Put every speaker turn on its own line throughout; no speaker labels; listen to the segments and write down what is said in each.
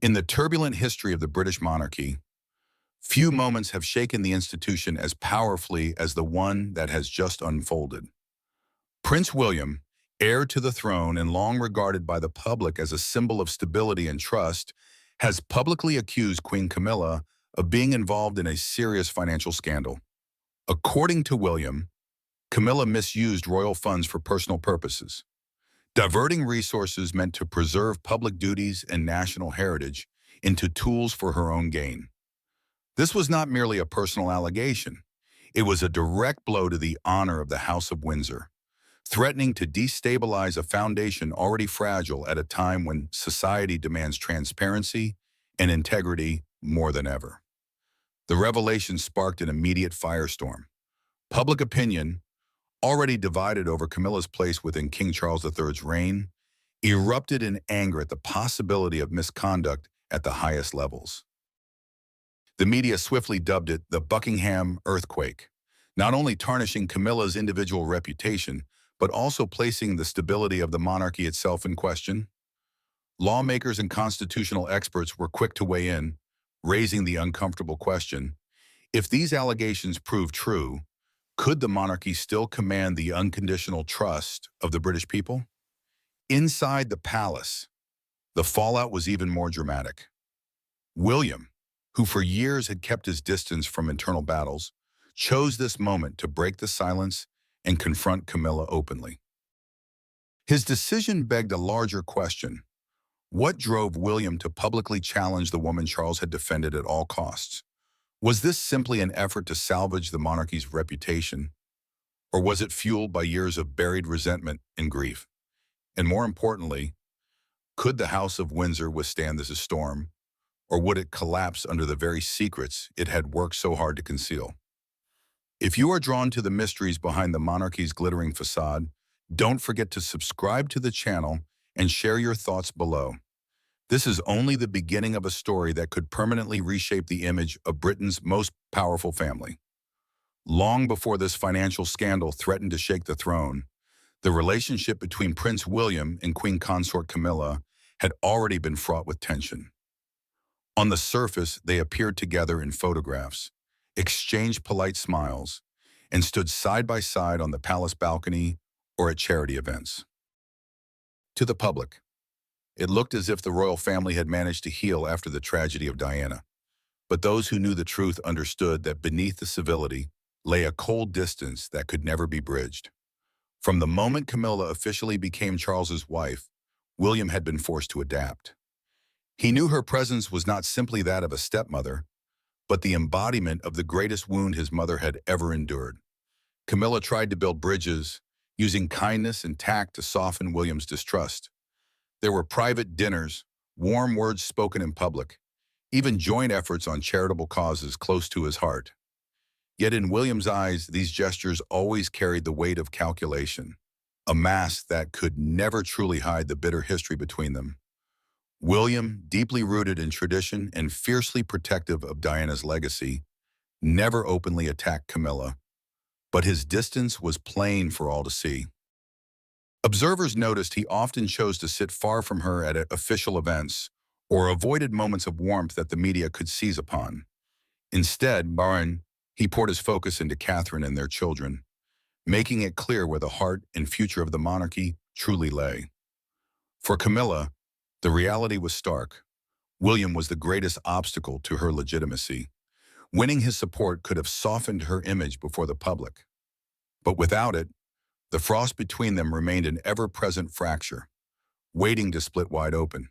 In the turbulent history of the British monarchy, few moments have shaken the institution as powerfully as the one that has just unfolded. Prince William, heir to the throne and long regarded by the public as a symbol of stability and trust, has publicly accused Queen Camilla of being involved in a serious financial scandal. According to William, Camilla misused royal funds for personal purposes, diverting resources meant to preserve public duties and national heritage into tools for her own gain. This was not merely a personal allegation. It was a direct blow to the honor of the House of Windsor, threatening to destabilize a foundation already fragile at a time when society demands transparency and integrity more than ever. The revelation sparked an immediate firestorm. Public opinion, already divided over Camilla's place within King Charles III's reign, erupted in anger at the possibility of misconduct at the highest levels. The media swiftly dubbed it the Buckingham earthquake, not only tarnishing Camilla's individual reputation, but also placing the stability of the monarchy itself in question. Lawmakers and constitutional experts were quick to weigh in, raising the uncomfortable question: if these allegations prove true, could the monarchy still command the unconditional trust of the British people? Inside the palace, the fallout was even more dramatic. William, who for years had kept his distance from internal battles, chose this moment to break the silence and confront Camilla openly. His decision begged a larger question. What drove William to publicly challenge the woman Charles had defended at all costs? Was this simply an effort to salvage the monarchy's reputation, or was it fueled by years of buried resentment and grief? And more importantly, could the House of Windsor withstand this storm, or would it collapse under the very secrets it had worked so hard to conceal? If you are drawn to the mysteries behind the monarchy's glittering facade, don't forget to subscribe to the channel and share your thoughts below. This is only the beginning of a story that could permanently reshape the image of Britain's most powerful family. Long before this financial scandal threatened to shake the throne, the relationship between Prince William and Queen Consort Camilla had already been fraught with tension. On the surface, they appeared together in photographs, exchanged polite smiles, and stood side by side on the palace balcony or at charity events. To the public, it looked as if the royal family had managed to heal after the tragedy of Diana. But those who knew the truth understood that beneath the civility lay a cold distance that could never be bridged. From the moment Camilla officially became Charles's wife, William had been forced to adapt. He knew her presence was not simply that of a stepmother, but the embodiment of the greatest wound his mother had ever endured. Camilla tried to build bridges, using kindness and tact to soften William's distrust. There were private dinners, warm words spoken in public, even joint efforts on charitable causes close to his heart. Yet in William's eyes, these gestures always carried the weight of calculation, a mask that could never truly hide the bitter history between them. William, deeply rooted in tradition and fiercely protective of Diana's legacy, never openly attacked Camilla, but his distance was plain for all to see. Observers noticed he often chose to sit far from her at official events or avoided moments of warmth that the media could seize upon. Instead, he poured his focus into Catherine and their children, making it clear where the heart and future of the monarchy truly lay. For Camilla, the reality was stark. William was the greatest obstacle to her legitimacy. Winning his support could have softened her image before the public. But without it, the frost between them remained an ever-present fracture, waiting to split wide open.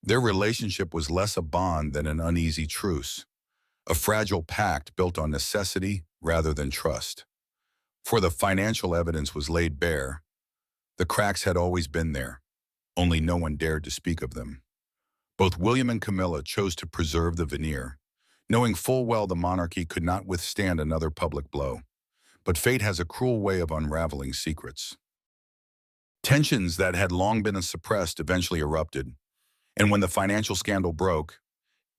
Their relationship was less a bond than an uneasy truce, a fragile pact built on necessity rather than trust. For the financial evidence was laid bare. The cracks had always been there, only no one dared to speak of them. Both William and Camilla chose to preserve the veneer, knowing full well the monarchy could not withstand another public blow. But fate has a cruel way of unraveling secrets. Tensions that had long been suppressed eventually erupted, and when the financial scandal broke,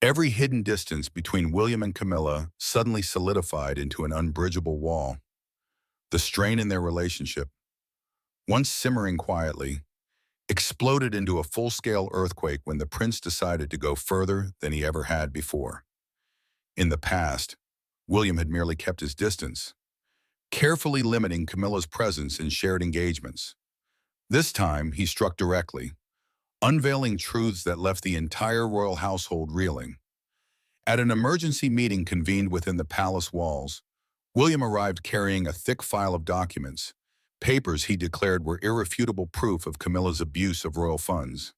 every hidden distance between William and Camilla suddenly solidified into an unbridgeable wall. The strain in their relationship, once simmering quietly, exploded into a full-scale earthquake when the prince decided to go further than he ever had before. In the past, William had merely kept his distance, carefully limiting Camilla's presence in shared engagements. This time, he struck directly, unveiling truths that left the entire royal household reeling. At an emergency meeting convened within the palace walls, William arrived carrying a thick file of documents, papers he declared were irrefutable proof of Camilla's abuse of royal funds.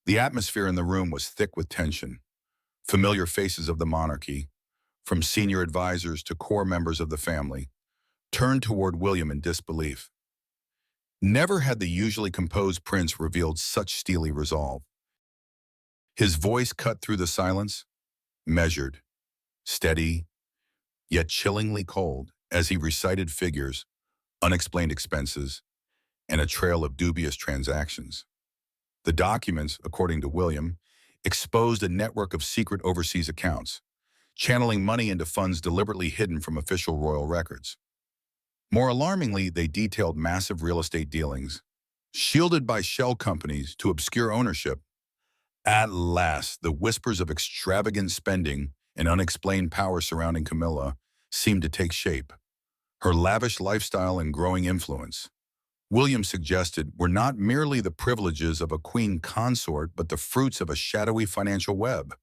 The atmosphere in the room was thick with tension. Familiar faces of the monarchy, from senior advisors to core members of the family, turned toward William in disbelief. Never had the usually composed prince revealed such steely resolve. His voice cut through the silence, measured, steady, yet chillingly cold, as he recited figures, unexplained expenses, and a trail of dubious transactions. The documents, according to William, exposed a network of secret overseas accounts, channeling money into funds deliberately hidden from official royal records. More alarmingly, they detailed massive real estate dealings, shielded by shell companies to obscure ownership. At last, the whispers of extravagant spending and unexplained power surrounding Camilla seemed to take shape. Her lavish lifestyle and growing influence, William suggested, were not merely the privileges of a queen consort, but the fruits of a shadowy financial web.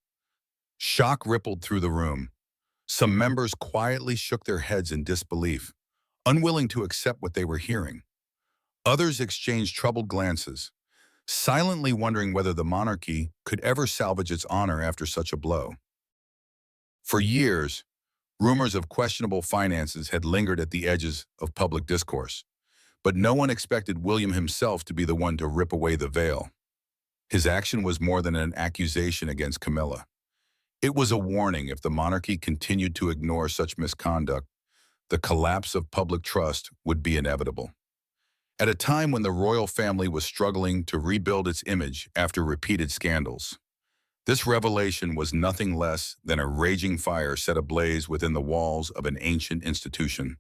Shock rippled through the room. Some members quietly shook their heads in disbelief, unwilling to accept what they were hearing. Others exchanged troubled glances, silently wondering whether the monarchy could ever salvage its honor after such a blow. For years, rumors of questionable finances had lingered at the edges of public discourse, but no one expected William himself to be the one to rip away the veil. His action was more than an accusation against Camilla. It was a warning: if the monarchy continued to ignore such misconduct, the collapse of public trust would be inevitable. At a time when the royal family was struggling to rebuild its image after repeated scandals, this revelation was nothing less than a raging fire set ablaze within the walls of an ancient institution.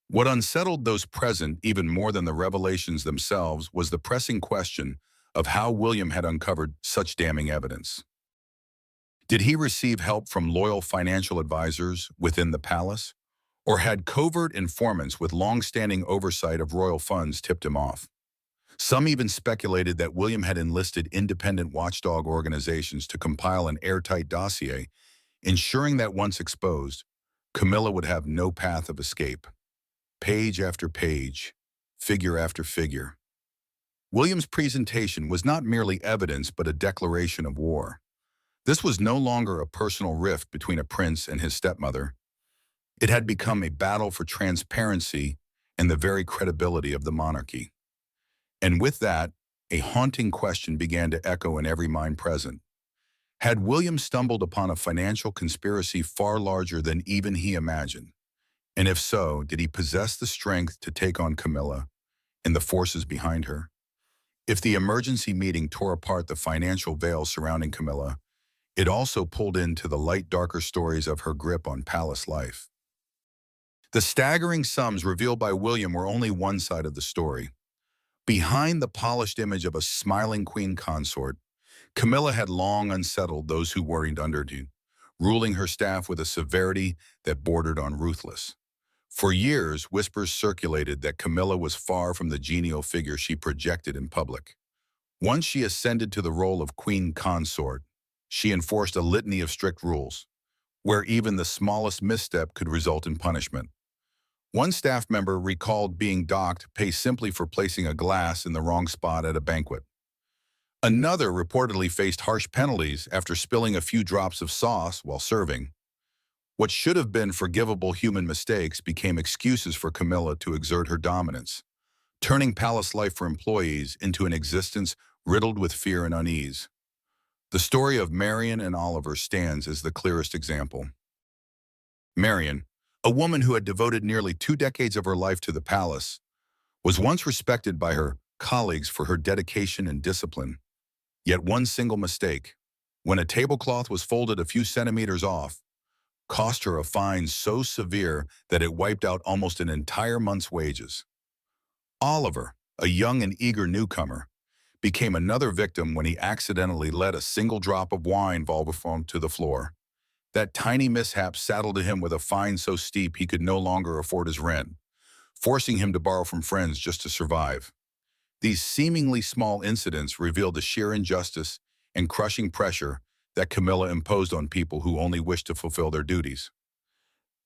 What unsettled those present even more than the revelations themselves was the pressing question of how William had uncovered such damning evidence. Did he receive help from loyal financial advisors within the palace? Or had covert informants with long-standing oversight of royal funds tipped him off? Some even speculated that William had enlisted independent watchdog organizations to compile an airtight dossier, ensuring that once exposed, Camilla would have no path of escape. Page after page, figure after figure. William's presentation was not merely evidence but a declaration of war. This was no longer a personal rift between a prince and his stepmother. It had become a battle for transparency and the very credibility of the monarchy. And with that, a haunting question began to echo in every mind present. Had William stumbled upon a financial conspiracy far larger than even he imagined? And if so, did he possess the strength to take on Camilla and the forces behind her? If the emergency meeting tore apart the financial veil surrounding Camilla, it also pulled into the light, darker stories of her grip on palace life. The staggering sums revealed by William were only one side of the story. Behind the polished image of a smiling queen consort, Camilla had long unsettled those who worried under her, ruling her staff with a severity that bordered on ruthless. For years, whispers circulated that Camilla was far from the genial figure she projected in public. Once she ascended to the role of queen consort, she enforced a litany of strict rules, where even the smallest misstep could result in punishment. One staff member recalled being docked pay simply for placing a glass in the wrong spot at a banquet. Another reportedly faced harsh penalties after spilling a few drops of sauce while serving. What should have been forgivable human mistakes became excuses for Camilla to exert her dominance, turning palace life for employees into an existence riddled with fear and unease. The story of Marian and Oliver stands as the clearest example. Marian, a woman who had devoted nearly 2 decades of her life to the palace, was once respected by her colleagues for her dedication and discipline. Yet one single mistake, when a tablecloth was folded a few centimeters off, cost her a fine so severe that it wiped out almost an entire month's wages. Oliver, a young and eager newcomer, became another victim when he accidentally let a single drop of wine fall to the floor. That tiny mishap saddled him with a fine so steep he could no longer afford his rent, forcing him to borrow from friends just to survive. These seemingly small incidents revealed the sheer injustice and crushing pressure that Camilla imposed on people who only wished to fulfill their duties.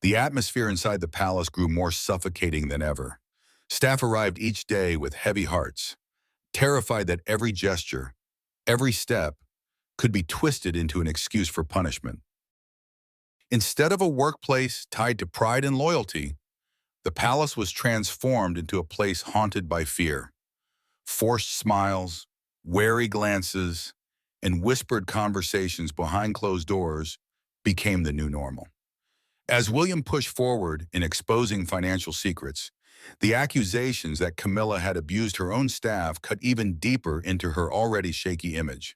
The atmosphere inside the palace grew more suffocating than ever. Staff arrived each day with heavy hearts, terrified that every gesture, every step, could be twisted into an excuse for punishment. Instead of a workplace tied to pride and loyalty, the palace was transformed into a place haunted by fear. Forced smiles, wary glances, and whispered conversations behind closed doors became the new normal. As William pushed forward in exposing financial secrets, the accusations that Camilla had abused her own staff cut even deeper into her already shaky image.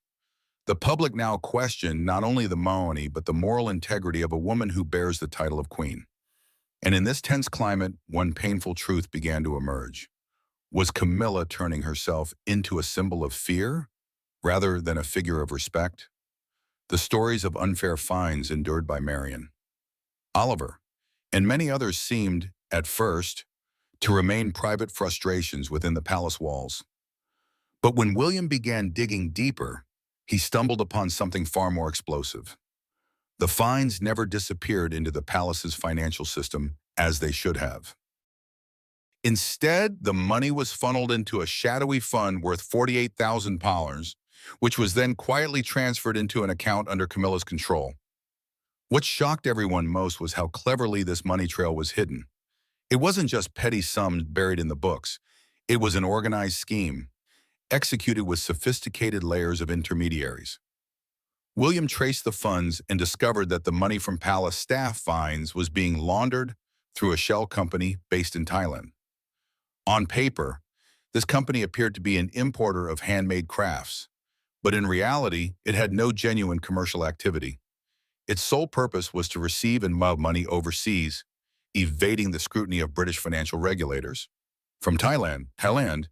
The public now questioned not only the money but the moral integrity of a woman who bears the title of queen. And in this tense climate, one painful truth began to emerge. Was Camilla turning herself into a symbol of fear rather than a figure of respect? The stories of unfair fines endured by Marion, Oliver, and many others seemed, at first, to remain private frustrations within the palace walls. But when William began digging deeper, he stumbled upon something far more explosive. The fines never disappeared into the palace's financial system as they should have. Instead, the money was funneled into a shadowy fund worth £48,000, which was then quietly transferred into an account under Camilla's control. What shocked everyone most was how cleverly this money trail was hidden. It wasn't just petty sums buried in the books. It was an organized scheme, executed with sophisticated layers of intermediaries. William traced the funds and discovered that the money from palace staff fines was being laundered through a shell company based in Thailand. On paper, this company appeared to be an importer of handmade crafts, but in reality, it had no genuine commercial activity. Its sole purpose was to receive and move money overseas, evading the scrutiny of British financial regulators. From Thailand,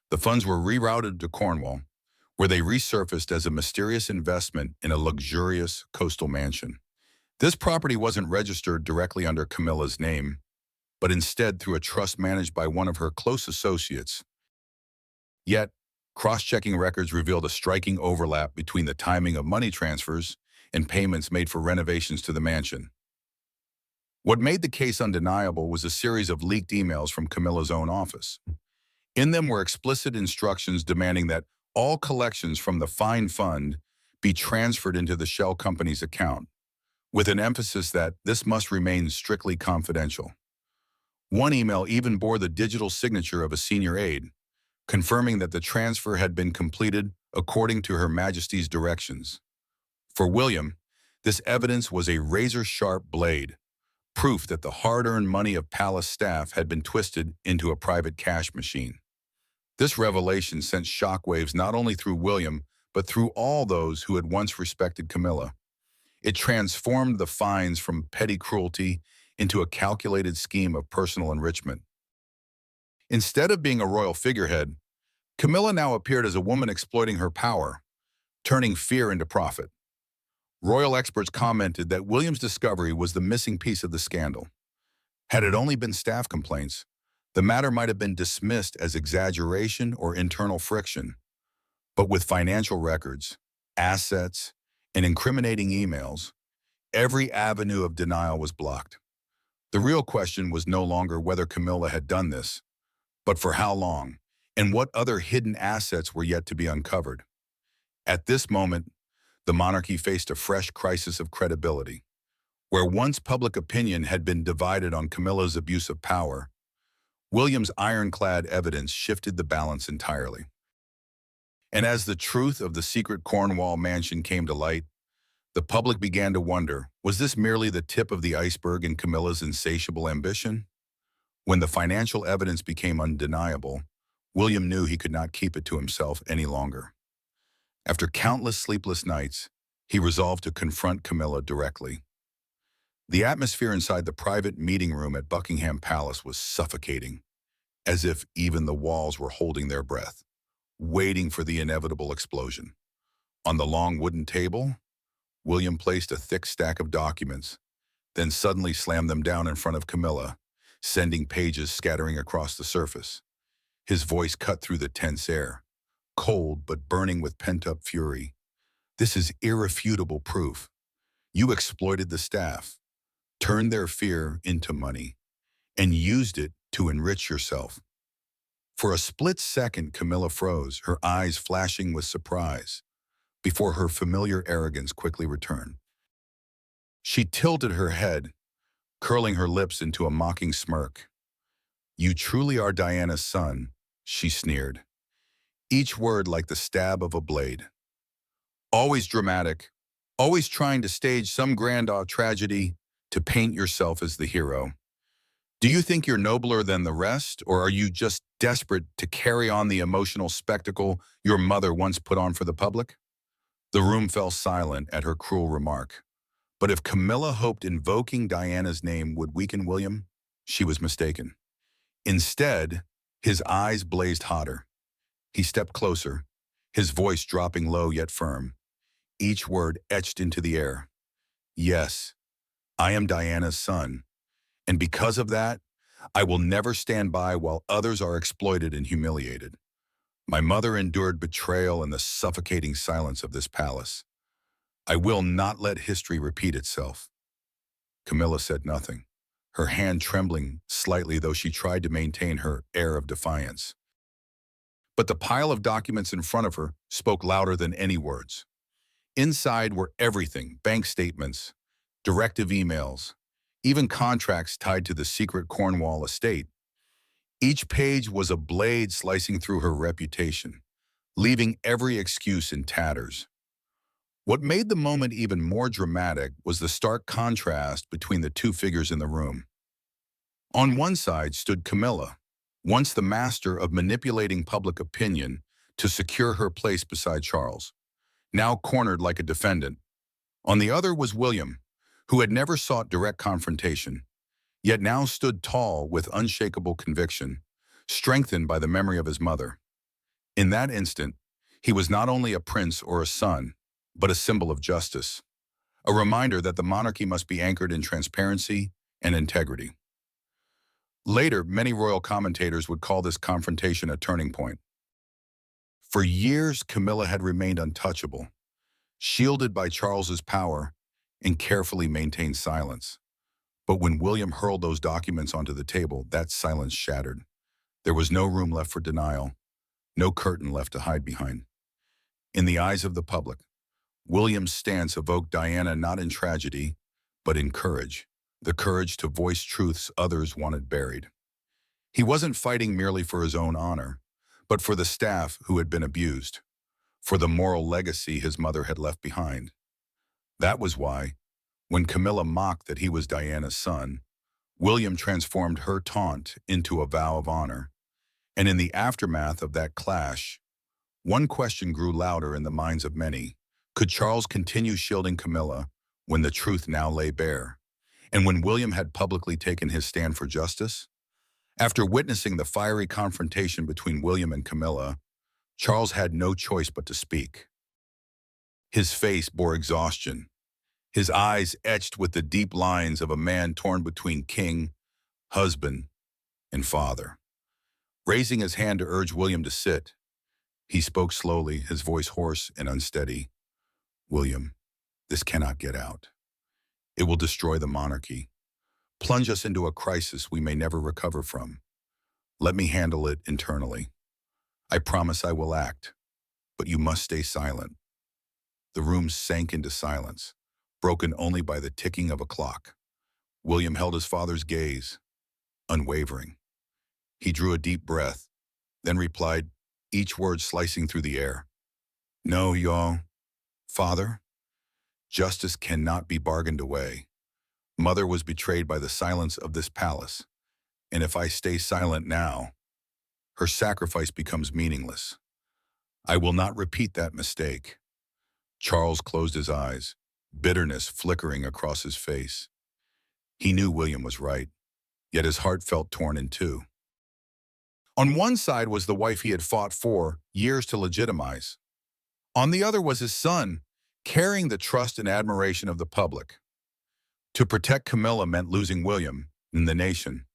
the funds were rerouted to Cornwall, where they resurfaced as a mysterious investment in a luxurious coastal mansion. This property wasn't registered directly under Camilla's name, but instead through a trust managed by one of her close associates. Yet, cross-checking records revealed a striking overlap between the timing of money transfers and payments made for renovations to the mansion. What made the case undeniable was a series of leaked emails from Camilla's own office. In them were explicit instructions demanding that all collections from the fine fund be transferred into the shell company's account, with an emphasis that this must remain strictly confidential. One email even bore the digital signature of a senior aide, confirming that the transfer had been completed according to Her Majesty's directions. For William, this evidence was a razor-sharp blade, proof that the hard-earned money of palace staff had been twisted into a private cash machine. This revelation sent shockwaves not only through William, but through all those who had once respected Camilla. It transformed the fines from petty cruelty into a calculated scheme of personal enrichment. Instead of being a royal figurehead, Camilla now appeared as a woman exploiting her power, turning fear into profit. Royal experts commented that William's discovery was the missing piece of the scandal. Had it only been staff complaints, the matter might have been dismissed as exaggeration or internal friction. But with financial records, assets, and incriminating emails, every avenue of denial was blocked. The real question was no longer whether Camilla had done this, but for how long, and what other hidden assets were yet to be uncovered. At this moment, the monarchy faced a fresh crisis of credibility. Where once public opinion had been divided on Camilla's abuse of power, William's ironclad evidence shifted the balance entirely. And as the truth of the secret Cornwall mansion came to light, the public began to wonder, was this merely the tip of the iceberg in Camilla's insatiable ambition? When the financial evidence became undeniable, William knew he could not keep it to himself any longer. After countless sleepless nights, he resolved to confront Camilla directly. The atmosphere inside the private meeting room at Buckingham Palace was suffocating, as if even the walls were holding their breath. waiting for the inevitable explosion. On the long wooden table, William placed a thick stack of documents, then suddenly slammed them down in front of Camilla, sending pages scattering across the surface. His voice cut through the tense air, cold but burning with pent-up fury. This is irrefutable proof. You exploited the staff, turned their fear into money, and used it to enrich yourself. For a split second, Camilla froze, her eyes flashing with surprise, before her familiar arrogance quickly returned. She tilted her head, curling her lips into a mocking smirk. "You truly are Diana's son," she sneered, each word like the stab of a blade. "Always dramatic, always trying to stage some grand tragedy to paint yourself as the hero. Do you think you're nobler than the rest, or are you just desperate to carry on the emotional spectacle your mother once put on for the public?" The room fell silent at her cruel remark. But if Camilla hoped invoking Diana's name would weaken William, she was mistaken. Instead, his eyes blazed hotter. He stepped closer, his voice dropping low yet firm, each word etched into the air. "Yes, I am Diana's son, and because of that, I will never stand by while others are exploited and humiliated. My mother endured betrayal in the suffocating silence of this palace. I will not let history repeat itself." Camilla said nothing, her hand trembling slightly though she tried to maintain her air of defiance. But the pile of documents in front of her spoke louder than any words. Inside were everything: bank statements, directive emails, even contracts tied to the secret Cornwall estate. Each page was a blade slicing through her reputation, leaving every excuse in tatters. What made the moment even more dramatic was the stark contrast between the two figures in the room. On one side stood Camilla, once the master of manipulating public opinion to secure her place beside Charles, now cornered like a defendant. On the other was William, who had never sought direct confrontation, yet now stood tall with unshakable conviction, strengthened by the memory of his mother. In that instant, he was not only a prince or a son, but a symbol of justice, a reminder that the monarchy must be anchored in transparency and integrity. Later, many royal commentators would call this confrontation a turning point. For years, Camilla had remained untouchable, shielded by Charles's power and carefully maintained silence. But when William hurled those documents onto the table, that silence shattered. There was no room left for denial, no curtain left to hide behind. In the eyes of the public, William's stance evoked Diana not in tragedy, but in courage, the courage to voice truths others wanted buried. He wasn't fighting merely for his own honor, but for the staff who had been abused, for the moral legacy his mother had left behind. That was why, when Camilla mocked that he was Diana's son, William transformed her taunt into a vow of honor. And in the aftermath of that clash, one question grew louder in the minds of many. Could Charles continue shielding Camilla when the truth now lay bare? And when William had publicly taken his stand for justice? After witnessing the fiery confrontation between William and Camilla, Charles had no choice but to speak. His face bore exhaustion, his eyes etched with the deep lines of a man torn between king, husband, and father. Raising his hand to urge William to sit, he spoke slowly, his voice hoarse and unsteady. "William, this cannot get out. It will destroy the monarchy, plunge us into a crisis we may never recover from. Let me handle it internally. I promise I will act, but you must stay silent." The room sank into silence, broken only by the ticking of a clock. William held his father's gaze, unwavering. He drew a deep breath, then replied, each word slicing through the air. "No, y'all. Father, justice cannot be bargained away. Mother was betrayed by the silence of this palace, and if I stay silent now, her sacrifice becomes meaningless. I will not repeat that mistake." Charles closed his eyes, bitterness flickering across his face. He knew William was right, yet his heart felt torn in two. On one side was the wife he had fought for years to legitimize. On the other was his son, carrying the trust and admiration of the public. To protect Camilla meant losing William and the nation.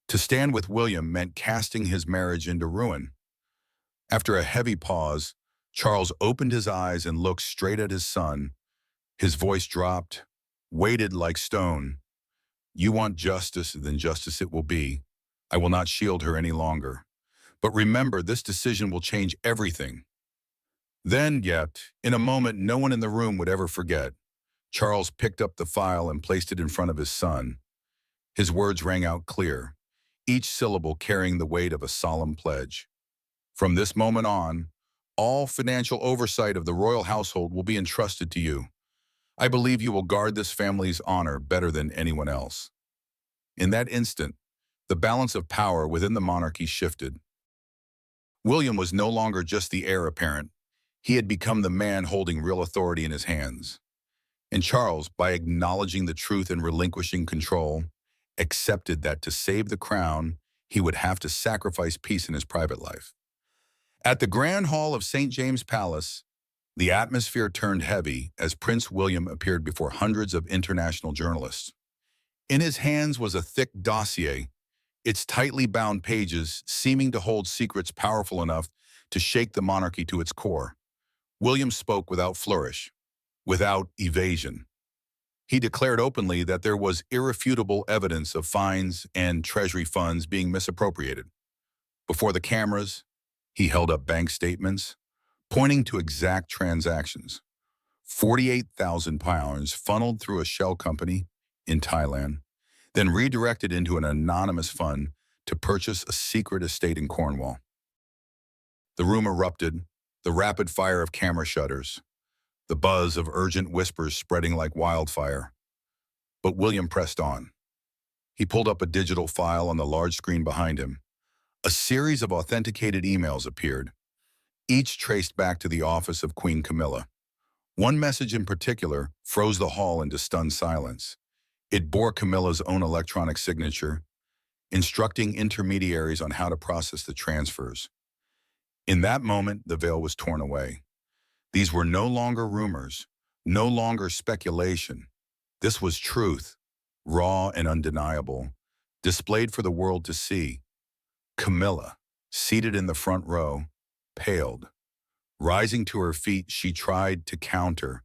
To stand with William meant casting his marriage into ruin. After a heavy pause, Charles opened his eyes and looked straight at his son. His voice dropped, weighted like stone. You want justice, then justice it will be. I will not shield her any longer. But remember, this decision will change everything. Then, yet, in a moment no one in the room would ever forget, Charles picked up the file and placed it in front of his son. His words rang out clear, each syllable carrying the weight of a solemn pledge. From this moment on, all financial oversight of the royal household will be entrusted to you. I believe you will guard this family's honor better than anyone else. In that instant, the balance of power within the monarchy shifted. William was no longer just the heir apparent. He had become the man holding real authority in his hands. And Charles, by acknowledging the truth and relinquishing control, accepted that to save the crown, he would have to sacrifice peace in his private life. At the Grand Hall of St. James Palace, the atmosphere turned heavy as Prince William appeared before hundreds of international journalists. In his hands was a thick dossier, its tightly bound pages seeming to hold secrets powerful enough to shake the monarchy to its core. William spoke without flourish, without evasion. He declared openly that there was irrefutable evidence of fines and treasury funds being misappropriated. Before the cameras, he held up bank statements, pointing to exact transactions. £48,000 funneled through a shell company in Thailand, then redirected into an anonymous fund to purchase a secret estate in Cornwall. The room erupted, the rapid fire of camera shutters, the buzz of urgent whispers spreading like wildfire. But William pressed on. He pulled up a digital file on the large screen behind him. A series of authenticated emails appeared, each traced back to the office of Queen Camilla. One message in particular froze the hall into stunned silence. It bore Camilla's own electronic signature, instructing intermediaries on how to process the transfers. In that moment, the veil was torn away. These were no longer rumors, no longer speculation. This was truth, raw and undeniable, displayed for the world to see. Camilla, seated in the front row, paled. Rising to her feet, she tried to counter,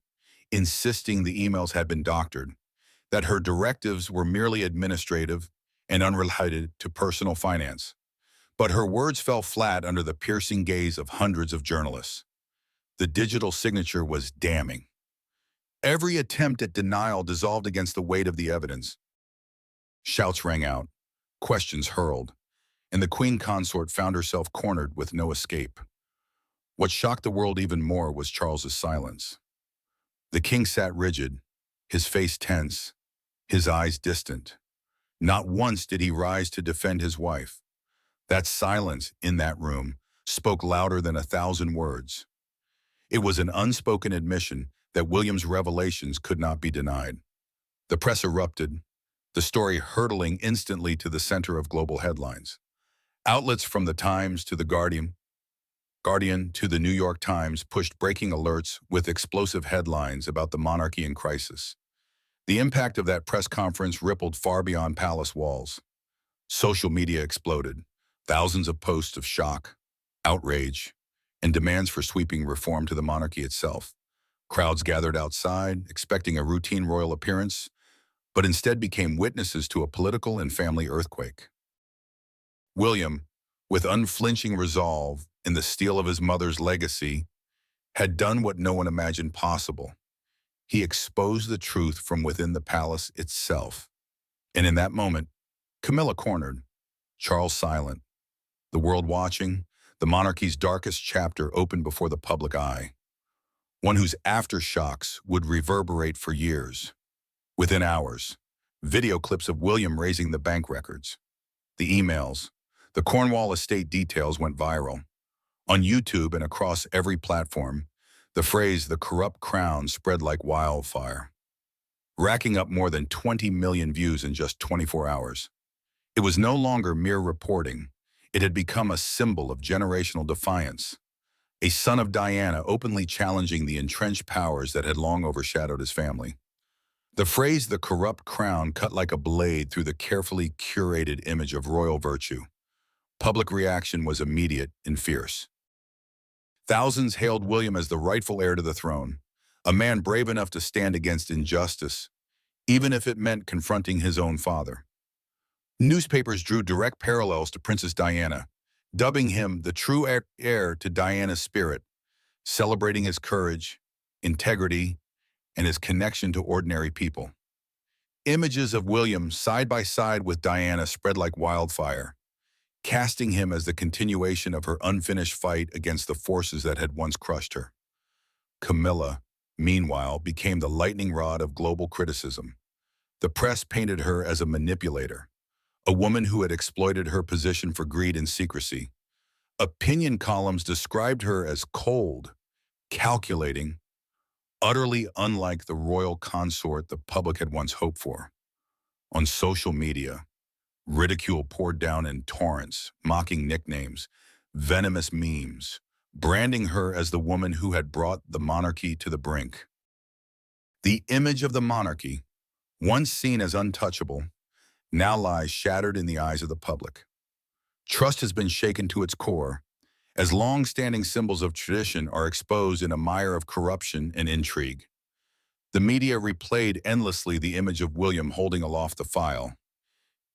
insisting the emails had been doctored, that her directives were merely administrative and unrelated to personal finance. But her words fell flat under the piercing gaze of hundreds of journalists. The digital signature was damning. Every attempt at denial dissolved against the weight of the evidence. Shouts rang out, questions hurled, and the Queen Consort found herself cornered with no escape. What shocked the world even more was Charles's silence. The king sat rigid, his face tense, his eyes distant. Not once did he rise to defend his wife. That silence in that room spoke louder than 1,000 words. It was an unspoken admission that William's revelations could not be denied. The press erupted, the story hurtling instantly to the center of global headlines. Outlets from the Times to the Guardian to the New York Times pushed breaking alerts with explosive headlines about the monarchy in crisis. The impact of that press conference rippled far beyond palace walls. Social media exploded, thousands of posts of shock, outrage, and demands for sweeping reform to the monarchy itself. Crowds gathered outside, expecting a routine royal appearance, but instead became witnesses to a political and family earthquake. William, with unflinching resolve in the steel of his mother's legacy, had done what no one imagined possible. He exposed the truth from within the palace itself. And in that moment, Camilla cornered, Charles silent, the world watching, the monarchy's darkest chapter opened before the public eye, one whose aftershocks would reverberate for years. Within hours, video clips of William raising the bank records, the emails, the Cornwall estate details went viral. On YouTube and across every platform, the phrase "the corrupt crown" spread like wildfire, racking up more than 20 million views in just 24 hours. It was no longer mere reporting. It had become a symbol of generational defiance, a son of Diana openly challenging the entrenched powers that had long overshadowed his family. The phrase "the corrupt crown" cut like a blade through the carefully curated image of royal virtue. Public reaction was immediate and fierce. Thousands hailed William as the rightful heir to the throne, a man brave enough to stand against injustice, even if it meant confronting his own father. Newspapers drew direct parallels to Princess Diana, dubbing him the true heir to Diana's spirit, celebrating his courage, integrity, and his connection to ordinary people. Images of William side by side with Diana spread like wildfire, casting him as the continuation of her unfinished fight against the forces that had once crushed her. Camilla, meanwhile, became the lightning rod of global criticism. The press painted her as a manipulator, a woman who had exploited her position for greed and secrecy. Opinion columns described her as cold, calculating, utterly unlike the royal consort the public had once hoped for. On social media, ridicule poured down in torrents, mocking nicknames, venomous memes, branding her as the woman who had brought the monarchy to the brink. The image of the monarchy, once seen as untouchable, now lies shattered in the eyes of the public. Trust has been shaken to its core, as long-standing symbols of tradition are exposed in a mire of corruption and intrigue. The media replayed endlessly the image of William holding aloft the file,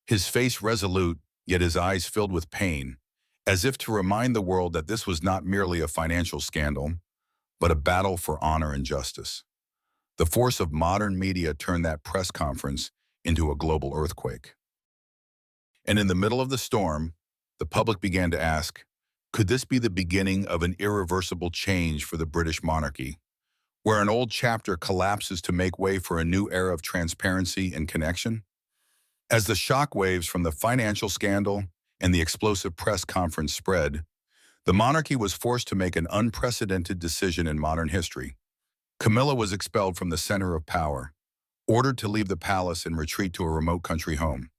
his face resolute, yet his eyes filled with pain, as if to remind the world that this was not merely a financial scandal, but a battle for honor and justice. The force of modern media turned that press conference into a global earthquake. And in the middle of the storm, the public began to ask, could this be the beginning of an irreversible change for the British monarchy, where an old chapter collapses to make way for a new era of transparency and connection? As the shockwaves from the financial scandal and the explosive press conference spread, the monarchy was forced to make an unprecedented decision in modern history. Camilla was expelled from the center of power, ordered to leave the palace and retreat to a remote country home.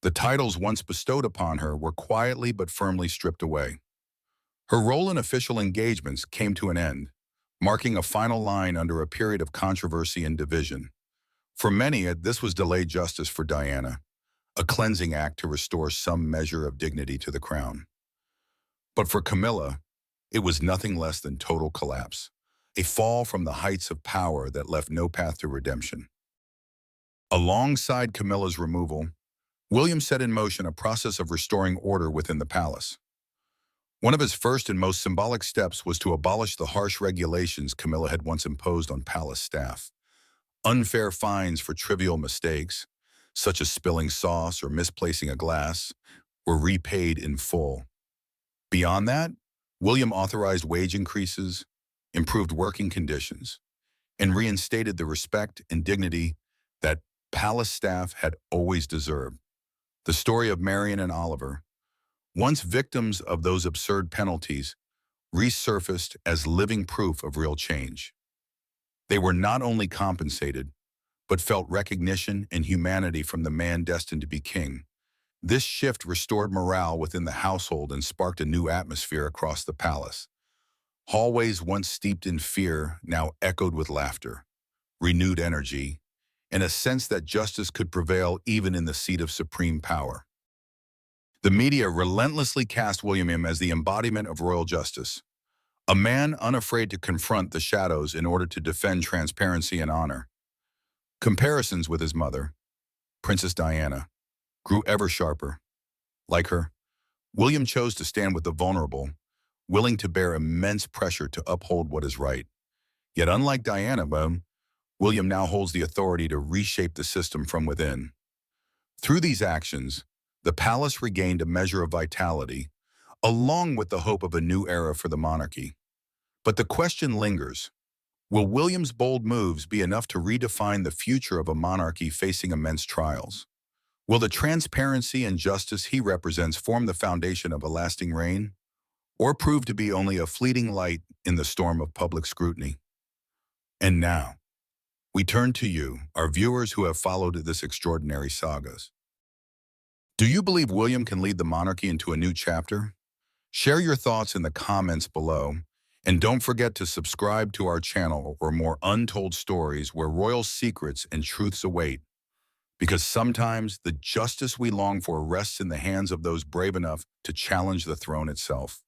The titles once bestowed upon her were quietly but firmly stripped away. Her role in official engagements came to an end, marking a final line under a period of controversy and division. For many, this was delayed justice for Diana, a cleansing act to restore some measure of dignity to the crown. But for Camilla, it was nothing less than total collapse, a fall from the heights of power that left no path to redemption. Alongside Camilla's removal, William set in motion a process of restoring order within the palace. One of his first and most symbolic steps was to abolish the harsh regulations Camilla had once imposed on palace staff. Unfair fines for trivial mistakes, such as spilling sauce or misplacing a glass, were repaid in full. Beyond that, William authorized wage increases, improved working conditions, and reinstated the respect and dignity that palace staff had always deserved. The story of Marion and Oliver, once victims of those absurd penalties, resurfaced as living proof of real change. They were not only compensated, but felt recognition and humanity from the man destined to be king. This shift restored morale within the household and sparked a new atmosphere across the palace. Hallways once steeped in fear now echoed with laughter, renewed energy, and a sense that justice could prevail even in the seat of supreme power. The media relentlessly cast William as the embodiment of royal justice, a man unafraid to confront the shadows in order to defend transparency and honor. Comparisons with his mother, Princess Diana, grew ever sharper. Like her, William chose to stand with the vulnerable, willing to bear immense pressure to uphold what is right. Yet unlike Diana, William now holds the authority to reshape the system from within. Through these actions, the palace regained a measure of vitality, along with the hope of a new era for the monarchy. But the question lingers, will William's bold moves be enough to redefine the future of a monarchy facing immense trials? Will the transparency and justice he represents form the foundation of a lasting reign, or prove to be only a fleeting light in the storm of public scrutiny? And now, we turn to you, our viewers who have followed this extraordinary saga. Do you believe William can lead the monarchy into a new chapter? Share your thoughts in the comments below, and don't forget to subscribe to our channel for more untold stories where royal secrets and truths await. Because sometimes the justice we long for rests in the hands of those brave enough to challenge the throne itself.